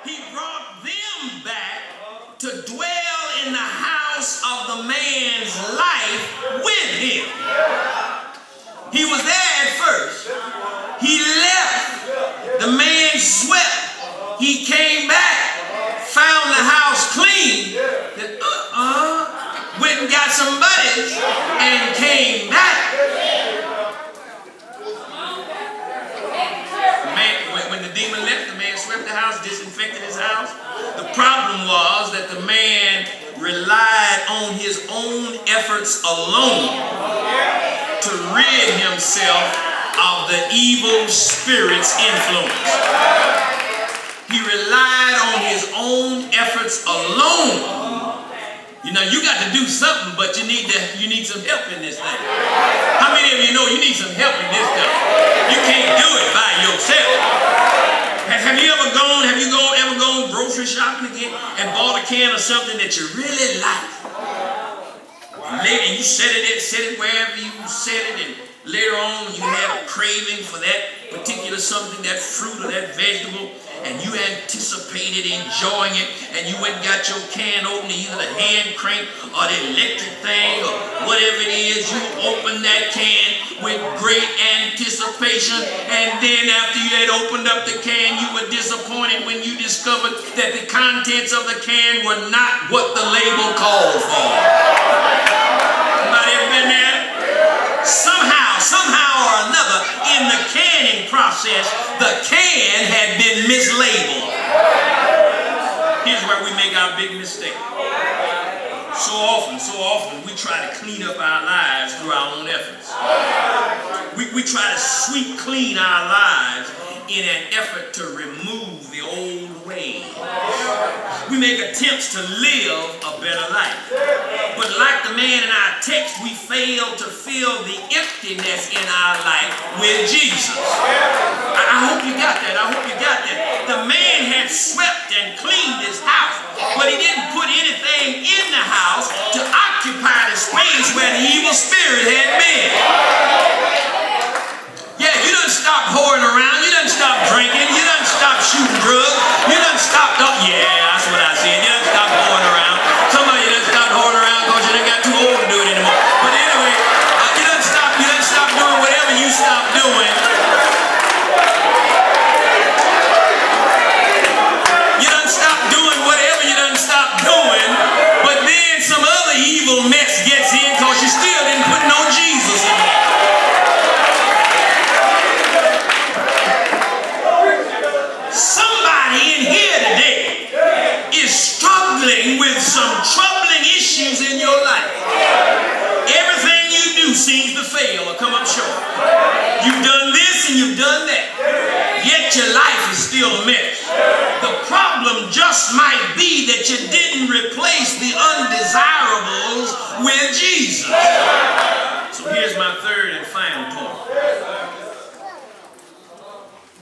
He brought them back to dwell in the house of the man's life with him. He was there at first. He left. The man swept. He came back, found the house clean. Went and got some buddies and came back. When the demon left, the man swept the house, disinfected his house. The problem was that the man relied on his own efforts alone to rid himself of the evil spirit's influence. He relied on his own efforts alone. You know, you got to do something, but you need some help in this thing. How many of you know you need some help in this thing? You can't do it by yourself. Have you ever gone grocery shopping again and bought a can of something that you really like? And you set it wherever you set it, and later on you have a craving for that particular something, that fruit or that vegetable, and you anticipated enjoying it, and you went and got your can open, either the hand crank or the electric thing or whatever it is. You opened that can with great anticipation, and then after you had opened up the can, you were disappointed when you discovered that the contents of the can were not what the label called for. Somebody ever been there? Somehow or another, in the canning process, the can had been mislabeled. Here's where we make our big mistake. So often, we try to clean up our lives through our own efforts. We try to sweep clean our lives in an effort to remove the old ways. We make attempts to live a better life. But like the man in our text, we fail to fill the emptiness in our life with Jesus. I hope you got that. The man had swept and cleaned his house, but he didn't put anything in the house to occupy the space where the evil spirit had been. Yeah, you done stop whoring around, you done stop drinking, you done stop shooting drugs, you done stop, yeah, that's what I said, you done stop whoring around. Some of you done stopped whoring around because you done got too old to do it anymore. But anyway, you done stop doing whatever you stop doing. You done stop doing whatever you done stop doing, but then some other evil mess gets in because you still didn't put no Jesus in it. Somebody in here today is struggling with some troubling issues in your life. Everything you do seems to fail or come up short. You've done this and you've done that, yet your life is still a mess. The problem just might be that you didn't replace the undesirables with Jesus. So here's my third and final point.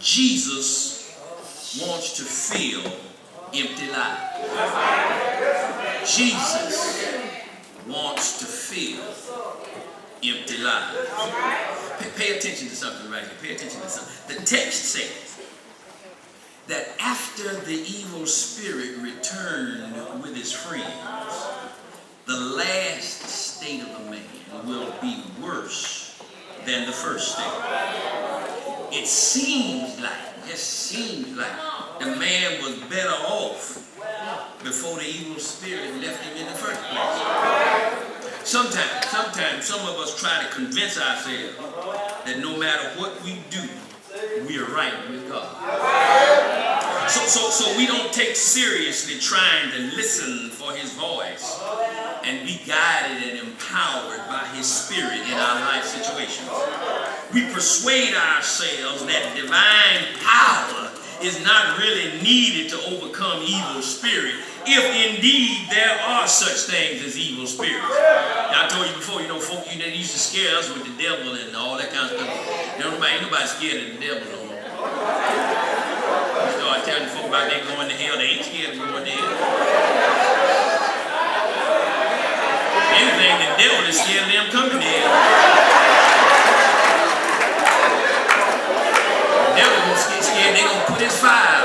Jesus wants to fill empty lives. Jesus wants to fill empty lives. Pay attention to something right here. Pay attention to something. The text says that after the evil spirit returned with his friends, the last state of the man will be worse than the first state. It seems like the man was better off before the evil spirit left him in the first place. Sometimes some of us try to convince ourselves that no matter what we do, we are right with God. So we don't take seriously trying to listen for his voice and be guided and empowered by his spirit in our life situations. We persuade ourselves that divine power is not really needed to overcome evil spirit, if indeed there are such things as evil spirits. Now, I told you before, folk used to scare us with the devil and all that kind of stuff. Ain't nobody scared of the devil no more. You start telling folk about they going to hell, they ain't scared of going to hell. Anything, the devil is scared of them coming to hell. The devil is scared they're going to put his fire.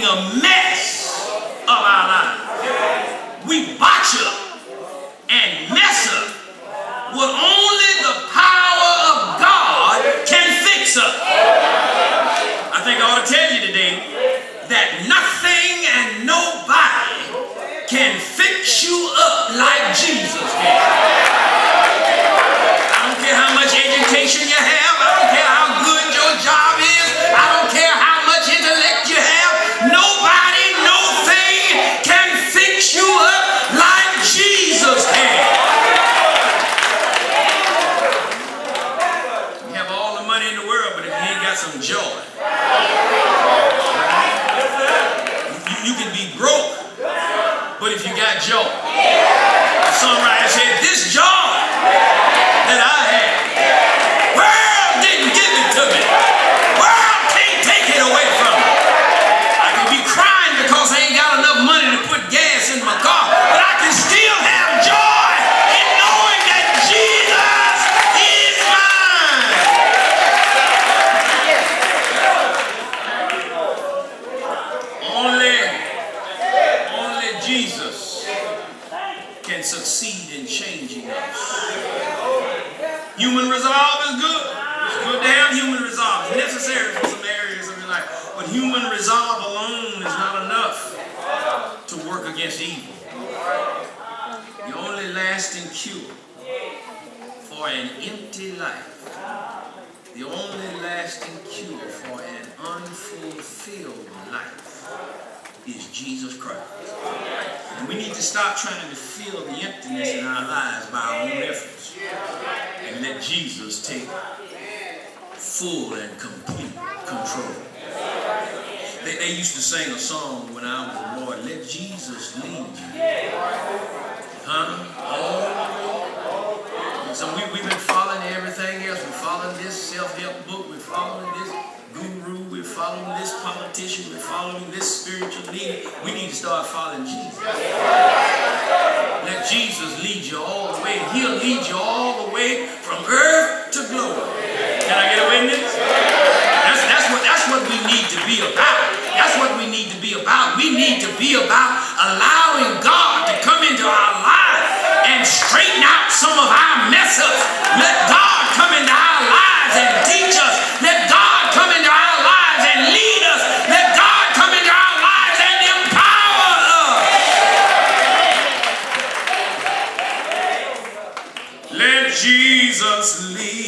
making a mess of our lives. We botch up and mess up what only the power of God can fix up. I think I ought to tell you today that nothing and nobody can fix you up like Jesus can. I don't care how much education you have. I don't care how good your job is. I don't care how much intellect you have. Nobody, no thing can fix you up like Jesus can. You have all the money in the world, but if you ain't got some joy, you can be broke, but if you got joy, the songwriter said, this joy that I have, world didn't give it to me. World can't take it away from me. I can be crying because I ain't got enough money to put gas in my car, but I can still have joy in knowing that Jesus is mine. Only Jesus can succeed in changing us. Human resolve is good. It's good to have human resolve. It's necessary for some areas of your life. But human resolve alone is not enough to work against evil. The only lasting cure for an empty life, the only lasting cure for an unfulfilled life is Jesus Christ. And we need to stop trying to fill the emptiness in our lives by our own efforts and let Jesus take full and complete control. They used to sing a song when I was a boy, let Jesus lead you. So we've been following everything else. We're following this self-help book. We're following this guru. We're following this politician. We're following this spiritual leader. We need to start following Jesus. Let Jesus lead you all the way. He'll lead you all the way from earth to glory. Can I get a witness? That's what we need to be about. That's what we need to be about. We need to be about allowing God to come into our lives and straighten out some of our mess ups. Let God come into our lives and teach us. Let God come into our lives and lead us. Let God come into our lives and empower us. Let Jesus lead